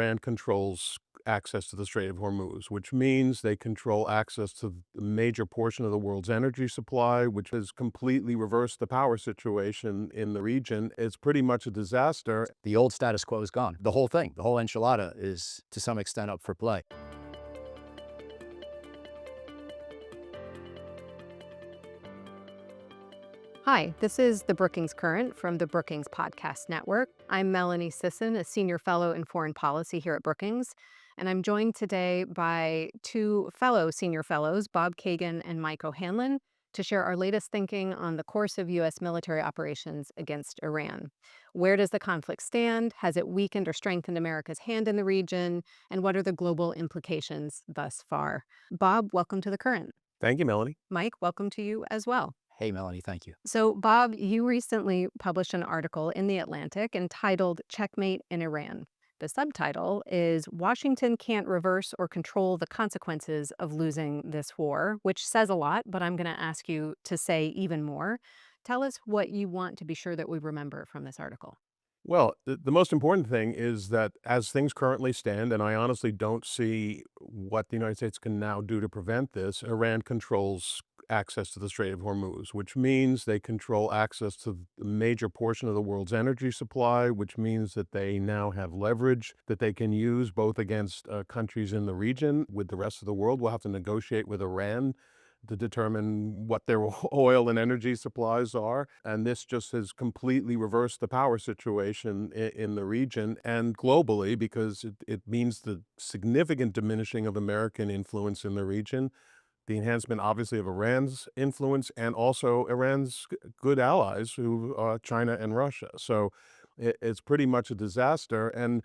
Iran controls access to the Strait of Hormuz, which means they control access to a major portion of the world's energy supply, which has completely reversed the power situation in the region. It's pretty much a disaster. The old status quo is gone. The whole thing, the whole enchilada is to some extent up for play. Hi, this is the Brookings Current from the Brookings Podcast Network. I'm Melanie Sisson, a senior fellow in foreign policy here at Brookings, and I'm joined today by two fellow senior fellows, Bob Kagan and Mike O'Hanlon, to share our latest thinking on the course of U.S. military operations against Iran. Where does the conflict stand? Has it weakened or strengthened America's hand in the region? And what are the global implications thus far? Bob, welcome to the Current. Thank you, Melanie. Mike, welcome to you as well. Hey, Melanie, thank you. So, Bob, you recently published an article in The Atlantic entitled Checkmate in Iran. The subtitle is Washington Can't Reverse or Control the Consequences of Losing This War, which says a lot, but I'm going to ask you to say even more. Tell us what you want to be sure that we remember from this article. Well, the most important thing is that as things currently stand, and I honestly don't see what the United States can now do to prevent this, Iran controls access to the Strait of Hormuz, which means they control access to a major portion of the world's energy supply, which means that they now have leverage that they can use both against countries in the region. With the rest of the world, we'll have to negotiate with Iran to determine what their oil and energy supplies are. And this just has completely reversed the power situation in the region and globally, because it means the significant diminishing of American influence in the region, the enhancement, obviously, of Iran's influence, and also Iran's good allies, who are China and Russia. So it's pretty much a disaster. And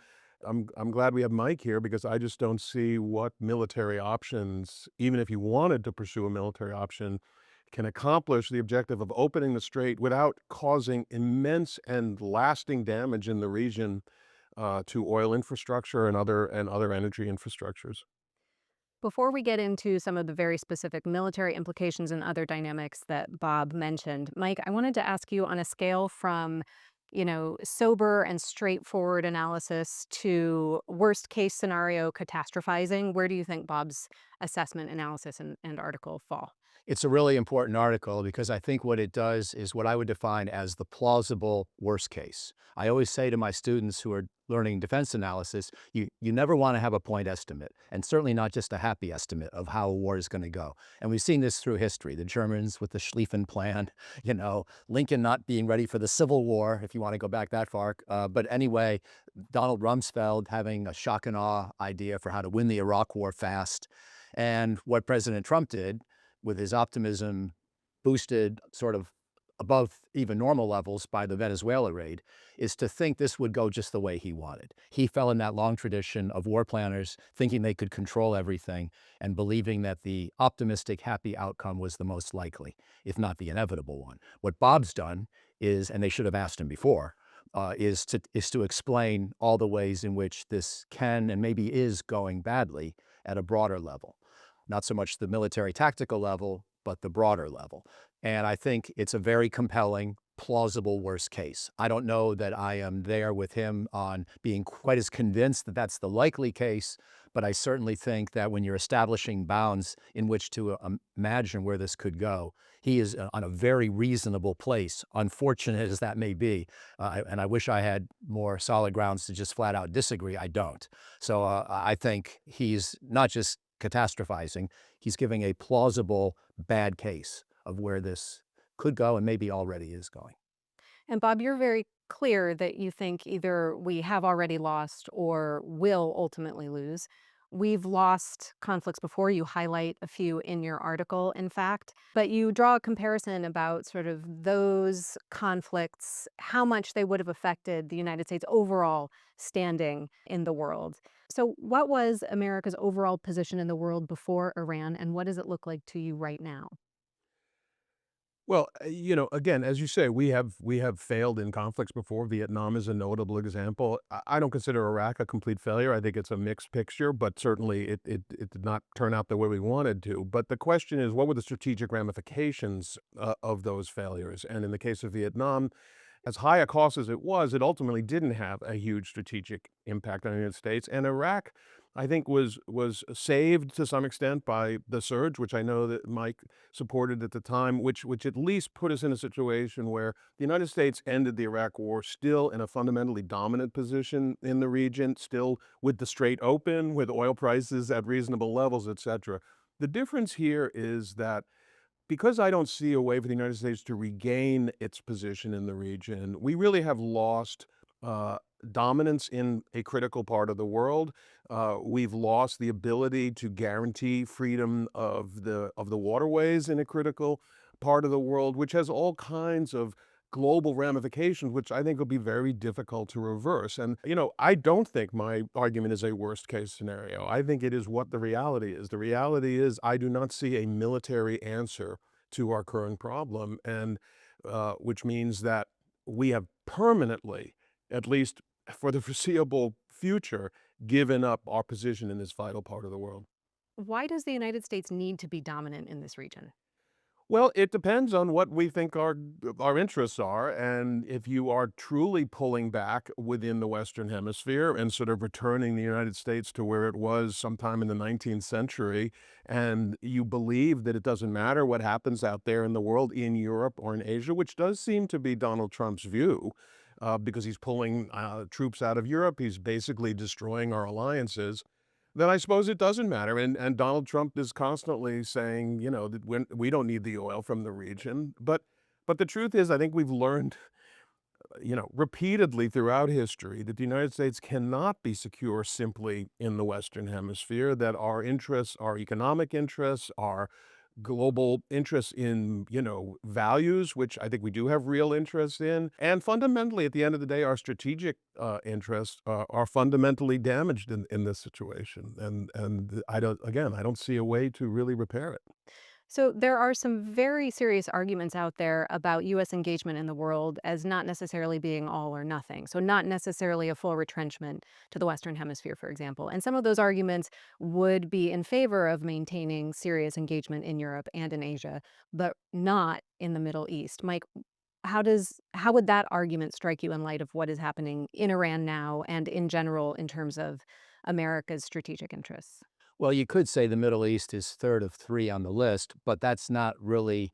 I'm glad we have Mike here, because I just don't see what military options, even if you wanted to pursue a military option, can accomplish the objective of opening the strait without causing immense and lasting damage in the region to oil infrastructure and other energy infrastructures. Before we get into some of the very specific military implications and other dynamics that Bob mentioned, Mike, I wanted to ask you, on a scale from, sober and straightforward analysis to worst case scenario catastrophizing, where do you think Bob's assessment, analysis, and article fall? It's a really important article because I think what it does is what I would define as the plausible worst case. I always say to my students who are learning defense analysis, you never want to have a point estimate, and certainly not just a happy estimate of how a war is going to go. And we've seen this through history. The Germans with the Schlieffen Plan, Lincoln not being ready for the Civil War, if you want to go back that far. But anyway, Donald Rumsfeld having a shock and awe idea for how to win the Iraq War fast. And what President Trump did, with his optimism boosted sort of above even normal levels by the Venezuela raid, is to think this would go just the way he wanted. He fell in that long tradition of war planners thinking they could control everything and believing that the optimistic, happy outcome was the most likely, if not the inevitable one. What Bob's done is, and they should have asked him before, is to explain all the ways in which this can and maybe is going badly at a broader level. Not so much the military tactical level, but the broader level. And I think it's a very compelling, plausible worst case. I don't know that I am there with him on being quite as convinced that that's the likely case, but I certainly think that when you're establishing bounds in which to imagine where this could go, he is on a very reasonable place, unfortunate as that may be. And I wish I had more solid grounds to just flat out disagree. I don't. So I think he's not just catastrophizing, he's giving a plausible bad case of where this could go and maybe already is going. And Bob, you're very clear that you think either we have already lost or will ultimately lose. We've lost conflicts before. You highlight a few in your article, in fact, but you draw a comparison about sort of those conflicts, how much they would have affected the United States' overall standing in the world. So what was America's overall position in the world before Iran, and what does it look like to you right now? Well, again, as you say, we have failed in conflicts before. Vietnam is a notable example. I don't consider Iraq a complete failure. I think it's a mixed picture, but certainly it did not turn out the way we wanted to. But the question is, what were the strategic ramifications of those failures? And in the case of Vietnam, as high a cost as it was, it ultimately didn't have a huge strategic impact on the United States. And Iraq, I think, was saved to some extent by the surge, which I know that Mike supported at the time, which at least put us in a situation where the United States ended the Iraq War still in a fundamentally dominant position in the region, still with the Strait open, with oil prices at reasonable levels, etc. The difference here is that because I don't see a way for the United States to regain its position in the region, we really have lost uh, dominance in a critical part of the world. We've lost the ability to guarantee freedom of the waterways in a critical part of the world, which has all kinds of global ramifications, which I think will be very difficult to reverse. And, I don't think my argument is a worst case scenario. I think it is what the reality is. The reality is I do not see a military answer to our current problem, and which means that we have permanently, at least for the foreseeable future, given up our position in this vital part of the world. Why does the United States need to be dominant in this region? Well, it depends on what we think our interests are, and if you are truly pulling back within the Western Hemisphere and sort of returning the United States to where it was sometime in the 19th century, and you believe that it doesn't matter what happens out there in the world, in Europe or in Asia, which does seem to be Donald Trump's view, because he's pulling troops out of Europe, he's basically destroying our alliances, then I suppose it doesn't matter. And Donald Trump is constantly saying, that we don't need the oil from the region. But the truth is, I think we've learned, repeatedly throughout history that the United States cannot be secure simply in the Western Hemisphere, that our interests, our economic interests, our global interests in, values, which I think we do have real interests in. And fundamentally, at the end of the day, our strategic interests are fundamentally damaged in this situation. And I don't see a way to really repair it. So there are some very serious arguments out there about US engagement in the world as not necessarily being all or nothing. So not necessarily a full retrenchment to the Western Hemisphere, for example. And some of those arguments would be in favor of maintaining serious engagement in Europe and in Asia, but not in the Middle East. Mike, how would that argument strike you in light of what is happening in Iran now and in general in terms of America's strategic interests? Well, you could say the Middle East is third of three on the list, but that's not really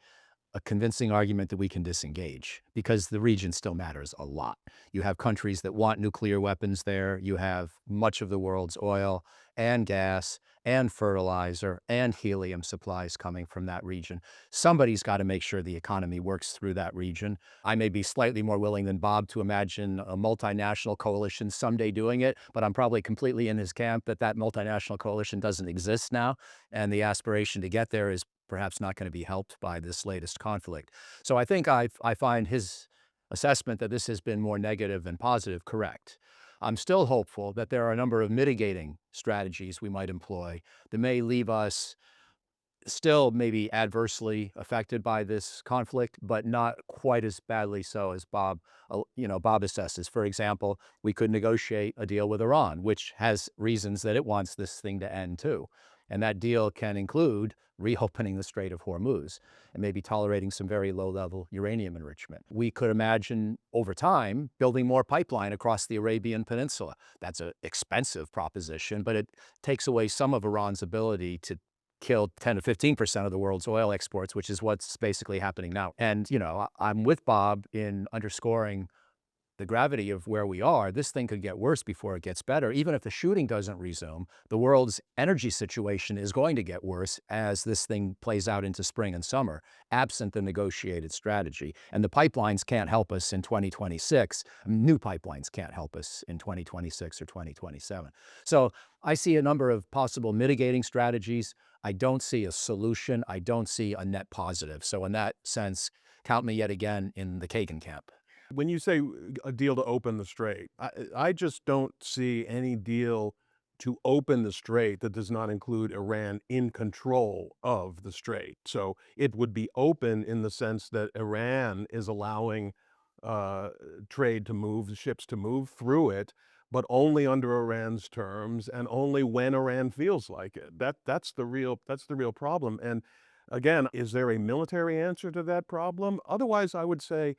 a convincing argument that we can disengage because the region still matters a lot. You have countries that want nuclear weapons there. You have much of the world's oil and gas and fertilizer and helium supplies coming from that region. Somebody's got to make sure the economy works through that region. I may be slightly more willing than Bob to imagine a multinational coalition someday doing it, but I'm probably completely in his camp that that multinational coalition doesn't exist now. And the aspiration to get there is perhaps not going to be helped by this latest conflict. So I find his assessment that this has been more negative than positive correct. I'm still hopeful that there are a number of mitigating strategies we might employ that may leave us still maybe adversely affected by this conflict, but not quite as badly so as Bob assesses. For example, we could negotiate a deal with Iran, which has reasons that it wants this thing to end too. And that deal can include reopening the Strait of Hormuz and maybe tolerating some very low-level uranium enrichment. We could imagine over time building more pipeline across the Arabian Peninsula. That's an expensive proposition, but it takes away some of Iran's ability to kill 10 to 15% of the world's oil exports, which is what's basically happening now. And, I'm with Bob in underscoring the gravity of where we are. This thing could get worse before it gets better. Even if the shooting doesn't resume, the world's energy situation is going to get worse as this thing plays out into spring and summer, absent the negotiated strategy. And the pipelines can't help us in 2026. New pipelines can't help us in 2026 or 2027. So I see a number of possible mitigating strategies. I don't see a solution. I don't see a net positive. So in that sense, count me yet again in the Kagan camp. When you say a deal to open the strait, I just don't see any deal to open the strait that does not include Iran in control of the strait. So it would be open in the sense that Iran is allowing uh, trade to move, ships to move through it, but only under Iran's terms and only when Iran feels like it. That's the real problem. And again, is there a military answer to that problem? Otherwise, I would say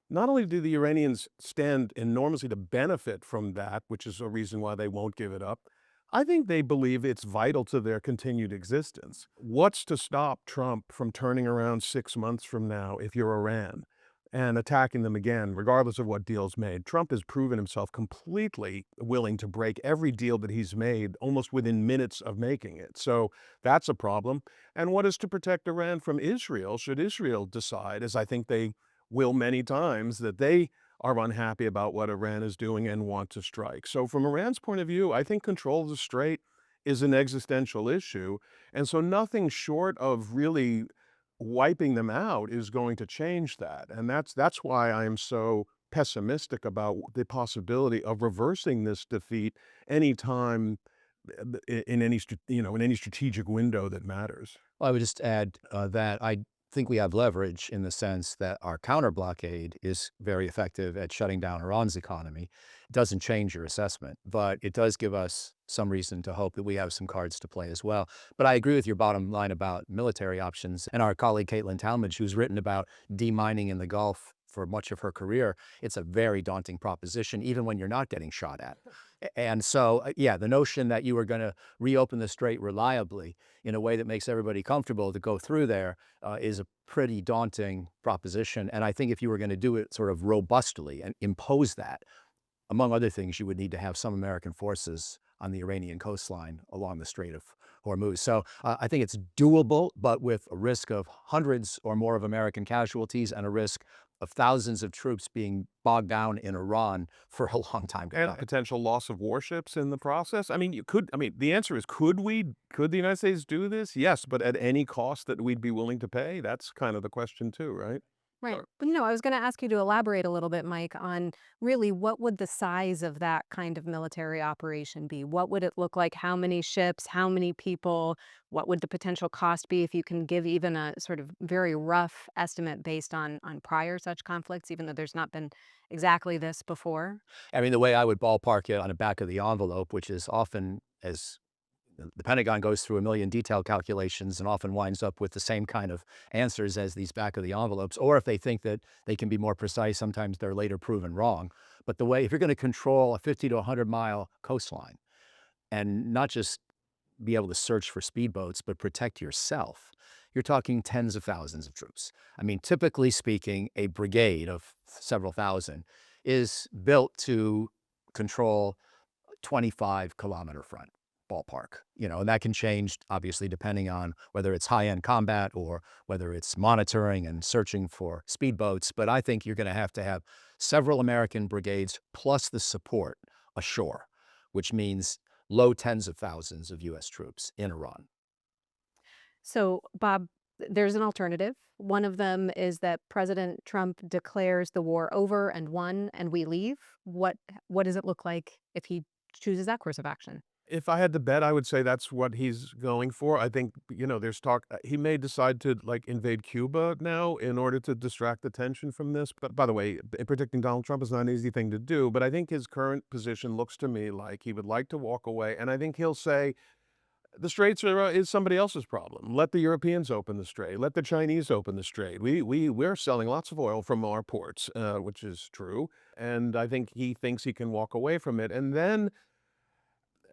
Not only do the Iranians stand enormously to benefit from that, which is a reason why they won't give it up, I think they believe it's vital to their continued existence. What's to stop Trump from turning around 6 months from now if you're Iran and attacking them again, regardless of what deal's made? Trump has proven himself completely willing to break every deal that he's made almost within minutes of making it. So that's a problem. And what is to protect Iran from Israel should Israel decide, as I think they will many times, that they are unhappy about what Iran is doing and want to strike. So from Iran's point of view, I think control of the strait is an existential issue. And so nothing short of really wiping them out is going to change that. And that's why I'm so pessimistic about the possibility of reversing this defeat anytime in any in any strategic window that matters. Well, I would just add that I think we have leverage in the sense that our counter blockade is very effective at shutting down Iran's economy. It doesn't change your assessment, but it does give us some reason to hope that we have some cards to play as well. But I agree with your bottom line about military options. And our colleague Caitlin Talmadge, who's written about demining in the Gulf for much of her career, it's a very daunting proposition, even when you're not getting shot at. And so, yeah, the notion that you are going to reopen the strait reliably in a way that makes everybody comfortable to go through there is a pretty daunting proposition. And I think if you were going to do it sort of robustly and impose that, among other things, you would need to have some American forces on the Iranian coastline along the Strait of Hormuz. So I think it's doable, but with a risk of hundreds or more of American casualties and a risk of thousands of troops being bogged down in Iran for a long time to And come. potential loss of warships in the process. I mean, the answer is, could the United States do this? Yes, but at any cost that we'd be willing to pay? That's kind of the question too, right? Right. But no, I was going to ask you to elaborate a little bit, Mike, on really what would the size of that kind of military operation be? What would it look like? How many ships? How many people? What would the potential cost be if you can give even a sort of very rough estimate based on prior such conflicts, even though there's not been exactly this before? I mean, the way I would ballpark it on the back of the envelope, which is often as the Pentagon goes through a million detailed calculations and often winds up with the same kind of answers as these back of the envelopes. Or if they think that they can be more precise, sometimes they're later proven wrong. But the way, if you're going to control a 50 to 100-mile coastline and not just be able to search for speedboats, but protect yourself, you're talking tens of thousands of troops. I mean, typically speaking, a brigade of several thousand is built to control 25-kilometer front ballpark, and that can change obviously depending on whether it's high-end combat or whether it's monitoring and searching for speedboats. But I think you're going to have several American brigades plus the support ashore, which means low tens of thousands of US troops in Iran. So, Bob, there's an alternative. One of them is that President Trump declares the war over and won, and we leave. What does it look like if he chooses that course of action? If I had to bet, I would say that's what he's going for. I think, there's talk he may decide to, like, invade Cuba now in order to distract attention from this. But by the way, predicting Donald Trump is not an easy thing to do, but I think his current position looks to me like he would like to walk away, and I think he'll say, "The straits is somebody else's problem. Let the Europeans open the strait. Let the Chinese open the strait. We're selling lots of oil from our ports," which is true, and I think he thinks he can walk away from it, and then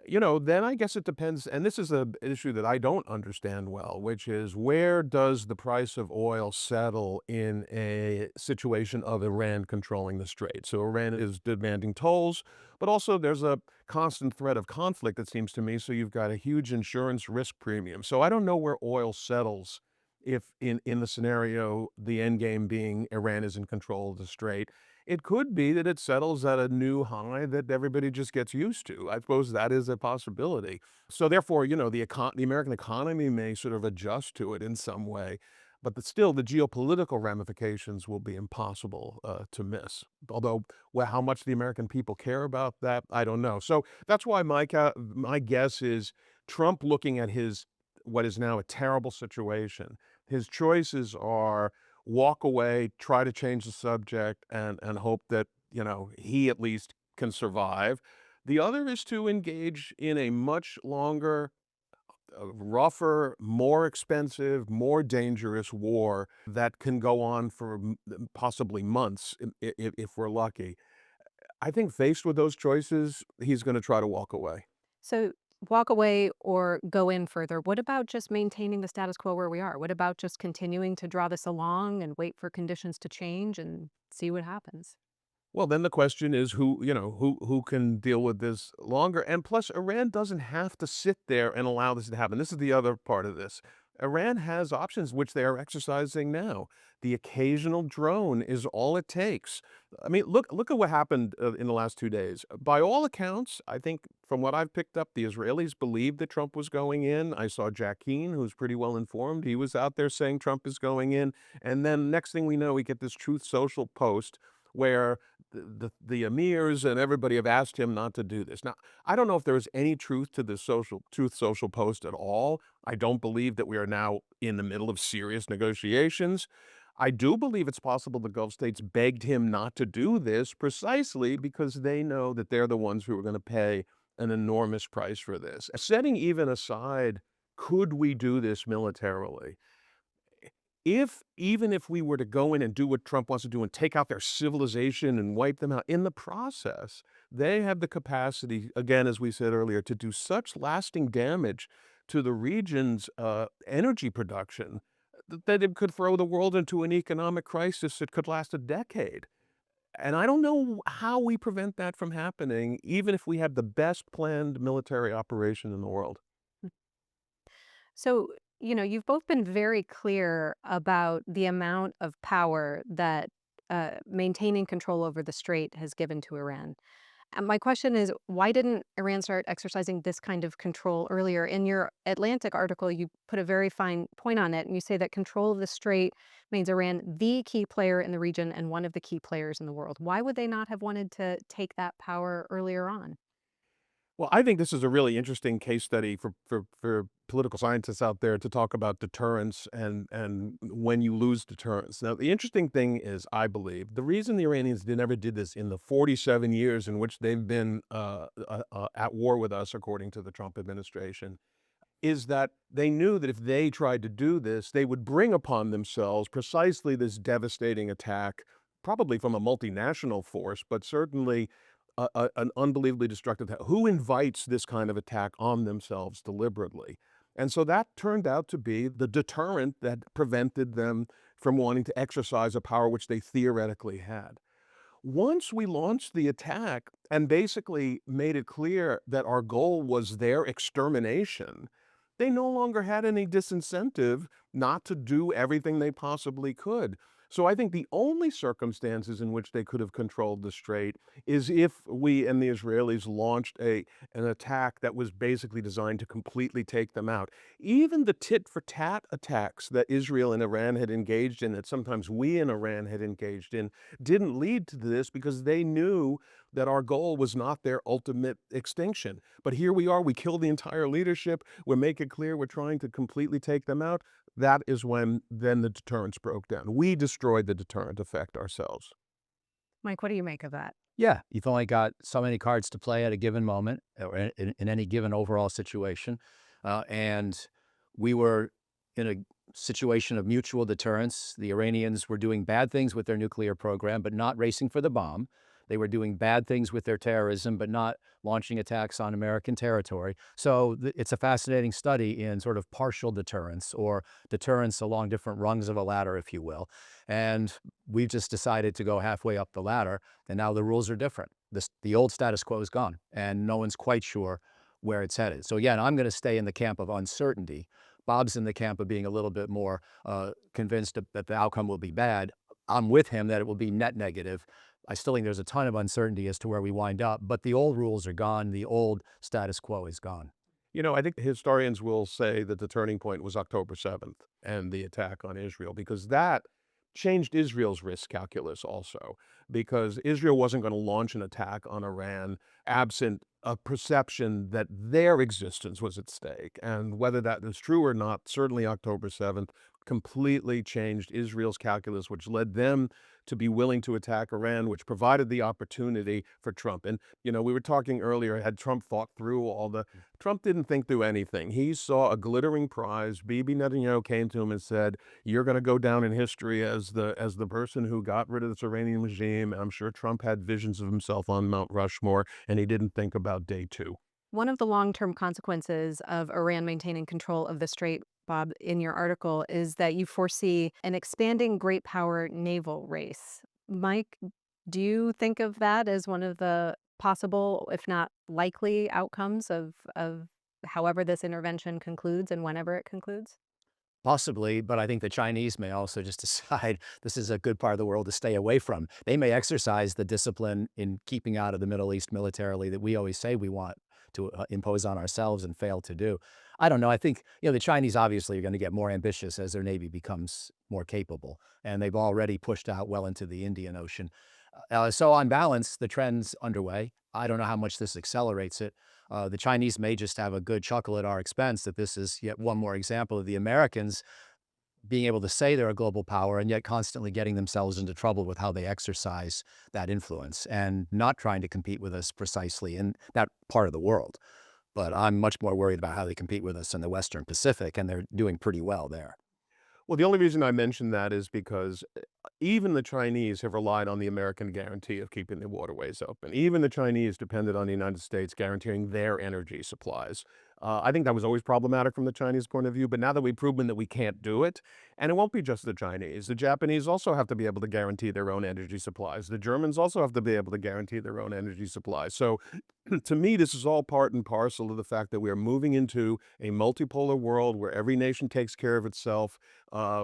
then I guess it depends, and this is an issue that I don't understand well, which is, where does the price of oil settle in a situation of Iran controlling the strait? So Iran is demanding tolls, but also there's a constant threat of conflict, it seems to me, so you've got a huge insurance risk premium. So I don't know where oil settles if in the scenario, the end game being Iran is in control of the strait. It could be that it settles at a new high that everybody just gets used to. I suppose that is a possibility. So therefore, the American economy may sort of adjust to it in some way, but still the geopolitical ramifications will be impossible to miss. Although, well, how much the American people care about that, I don't know. So that's why my guess is Trump, looking at his what is now a terrible situation, his choices are walk away, try to change the subject, and hope that, he at least can survive. The other is to engage in a much longer a rougher, more expensive, more dangerous war that can go on for possibly months if we're lucky. I think faced with those choices, he's going to try to walk away. So walk away or go in further. What about just maintaining the status quo where we are? What about just continuing to draw this along and wait for conditions to change and see what happens? Well, then the question is who can deal with this longer? And plus, Iran doesn't have to sit there and allow this to happen. This is the other part of this. Iran has options which they are exercising now. The occasional drone is all it takes. I mean, look at what happened in the last 2 days. By all accounts, I think from what I've picked up, the Israelis believed that Trump was going in. I saw Jack Keane, who's pretty well informed. He was out there saying Trump is going in. And then next thing we know, we get this Truth Social post where the emirs and everybody have asked him not to do this. Now, I don't know if there is any truth to this Truth Social post at all. I don't believe that we are now in the middle of serious negotiations. I do believe it's possible the Gulf states begged him not to do this precisely because they know that they're the ones who are going to pay an enormous price for this. Setting even aside, could we do this militarily? If even if we were to go in and do what Trump wants to do and take out their civilization and wipe them out, in the process, they have the capacity, again, as we said earlier, to do such lasting damage to the region's energy production that it could throw the world into an economic crisis that could last a decade. And I don't know how we prevent that from happening, even if we have the best planned military operation in the world. So, you've both been very clear about the amount of power that maintaining control over the strait has given to Iran. And my question is, why didn't Iran start exercising this kind of control earlier? In your Atlantic article, you put a very fine point on it, and you say that control of the strait makes Iran the key player in the region and one of the key players in the world. Why would they not have wanted to take that power earlier on? Well, I think this is a really interesting case study for political scientists out there to talk about deterrence and when you lose deterrence. Now, the interesting thing is, I believe, the reason the Iranians never did this in the 47 years in which they've been at war with us, according to the Trump administration, is that they knew that if they tried to do this, they would bring upon themselves precisely this devastating attack, probably from a multinational force, but certainly an unbelievably destructive attack. Who invites this kind of attack on themselves deliberately? And so that turned out to be the deterrent that prevented them from wanting to exercise a power which they theoretically had. Once we launched the attack and basically made it clear that our goal was their extermination, they no longer had any disincentive not to do everything they possibly could. So I think the only circumstances in which they could have controlled the strait is if we and the Israelis launched an attack that was basically designed to completely take them out. Even the tit for tat attacks that Israel and Iran had engaged in, that sometimes we in Iran had engaged in, didn't lead to this because they knew that our goal was not their ultimate extinction. But here we are, we kill the entire leadership, we make it clear we're trying to completely take them out. That is when then the deterrence broke down. We destroyed the deterrent effect ourselves. Mike, what do you make of that? Yeah, you've only got so many cards to play at a given moment or in any given overall situation. And we were in a situation of mutual deterrence. The Iranians were doing bad things with their nuclear program, but not racing for the bomb. They were doing bad things with their terrorism, but not launching attacks on American territory. So it's a fascinating study in sort of partial deterrence or deterrence along different rungs of a ladder, if you will. And we've just decided to go halfway up the ladder, and now the rules are different. The old status quo is gone, and no one's quite sure where it's headed. So again, I'm going to stay in the camp of uncertainty. Bob's in the camp of being a little bit more convinced that the outcome will be bad. I'm with him that it will be net negative. I still think there's a ton of uncertainty as to where we wind up, but the old rules are gone. The old status quo is gone. I think historians will say that the turning point was October 7th and the attack on Israel, because that changed Israel's risk calculus also, because Israel wasn't going to launch an attack on Iran absent a perception that their existence was at stake. And whether that is true or not, certainly October 7th completely changed Israel's calculus, which led them to be willing to attack Iran, which provided the opportunity for Trump. And, we were talking earlier, had Trump thought through Trump didn't think through anything. He saw a glittering prize. Bibi Netanyahu came to him and said, "You're going to go down in history as the person who got rid of this Iranian regime." And I'm sure Trump had visions of himself on Mount Rushmore, and he didn't think about day two. One of the long-term consequences of Iran maintaining control of the Strait, Bob, in your article, is that you foresee an expanding great power naval race. Mike, do you think of that as one of the possible, if not likely, outcomes of however this intervention concludes and whenever it concludes? Possibly, but I think the Chinese may also just decide this is a good part of the world to stay away from. They may exercise the discipline in keeping out of the Middle East militarily that we always say we want to impose on ourselves and fail to do. I don't know. I think, the Chinese obviously are going to get more ambitious as their navy becomes more capable, and they've already pushed out well into the Indian Ocean. So on balance, the trend's underway. I don't know how much this accelerates it. The Chinese may just have a good chuckle at our expense that this is yet one more example of the Americans being able to say they're a global power and yet constantly getting themselves into trouble with how they exercise that influence and not trying to compete with us precisely in that part of the world. But I'm much more worried about how they compete with us in the Western Pacific, and they're doing pretty well there. Well, the only reason I mention that is because even the Chinese have relied on the American guarantee of keeping the waterways open. Even the Chinese depended on the United States guaranteeing their energy supplies. I think that was always problematic from the Chinese point of view, but now that we've proven that we can't do it, and it won't be just the Chinese, the Japanese also have to be able to guarantee their own energy supplies. The Germans also have to be able to guarantee their own energy supplies. So to me, this is all part and parcel of the fact that we are moving into a multipolar world where every nation takes care of itself,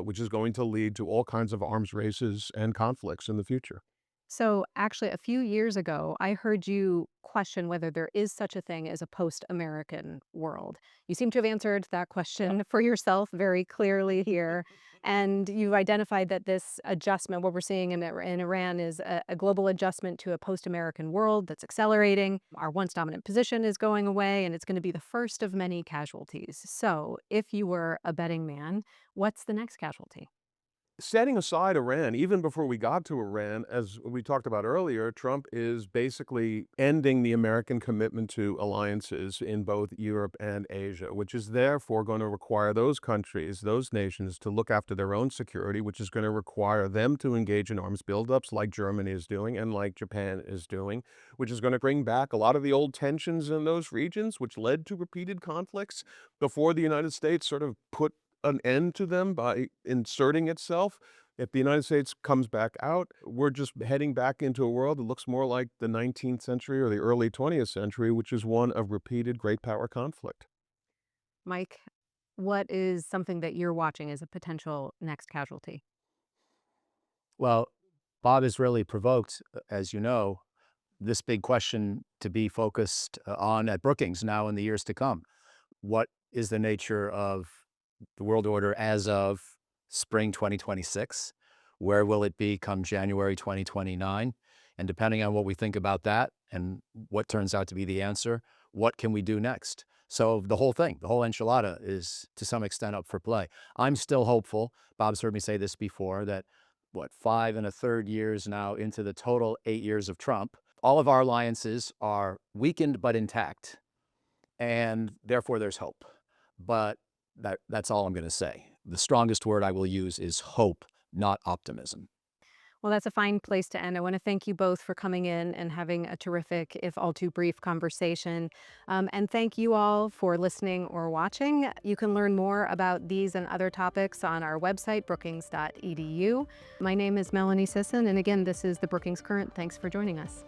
which is going to lead to all kinds of arms races and conflicts in the future. So, actually, a few years ago, I heard you question whether there is such a thing as a post American world. You seem to have answered that question for yourself very clearly here. And you've identified that this adjustment, what we're seeing in Iran, is a global adjustment to a post American world that's accelerating. Our once dominant position is going away, and it's going to be the first of many casualties. So, if you were a betting man, what's the next casualty? Setting aside Iran, even before we got to Iran, as we talked about earlier, Trump is basically ending the American commitment to alliances in both Europe and Asia, which is therefore going to require those countries, those nations, to look after their own security, which is going to require them to engage in arms buildups like Germany is doing and like Japan is doing, which is going to bring back a lot of the old tensions in those regions, which led to repeated conflicts before the United States sort of put an end to them by inserting itself. If the United States comes back out, we're just heading back into a world that looks more like the 19th century or the early 20th century, which is one of repeated great power conflict. Mike, what is something that you're watching as a potential next casualty? Well, Bob has really provoked, as you know, this big question to be focused on at Brookings now in the years to come. What is the nature of the world order as of spring 2026? Where will it be come January 2029? And depending on what we think about that and what turns out to be the answer, what can we do next? So the whole thing, the whole enchilada is to some extent up for play. I'm still hopeful. Bob's heard me say this before that, 5 1/3 years now into the total 8 years of Trump, all of our alliances are weakened but intact. And therefore there's hope. But that's all I'm going to say. The strongest word I will use is hope, not optimism. Well, that's a fine place to end. I want to thank you both for coming in and having a terrific, if all too brief, conversation. And thank you all for listening or watching. You can learn more about these and other topics on our website, brookings.edu. My name is Melanie Sisson. And again, this is the Brookings Current. Thanks for joining us.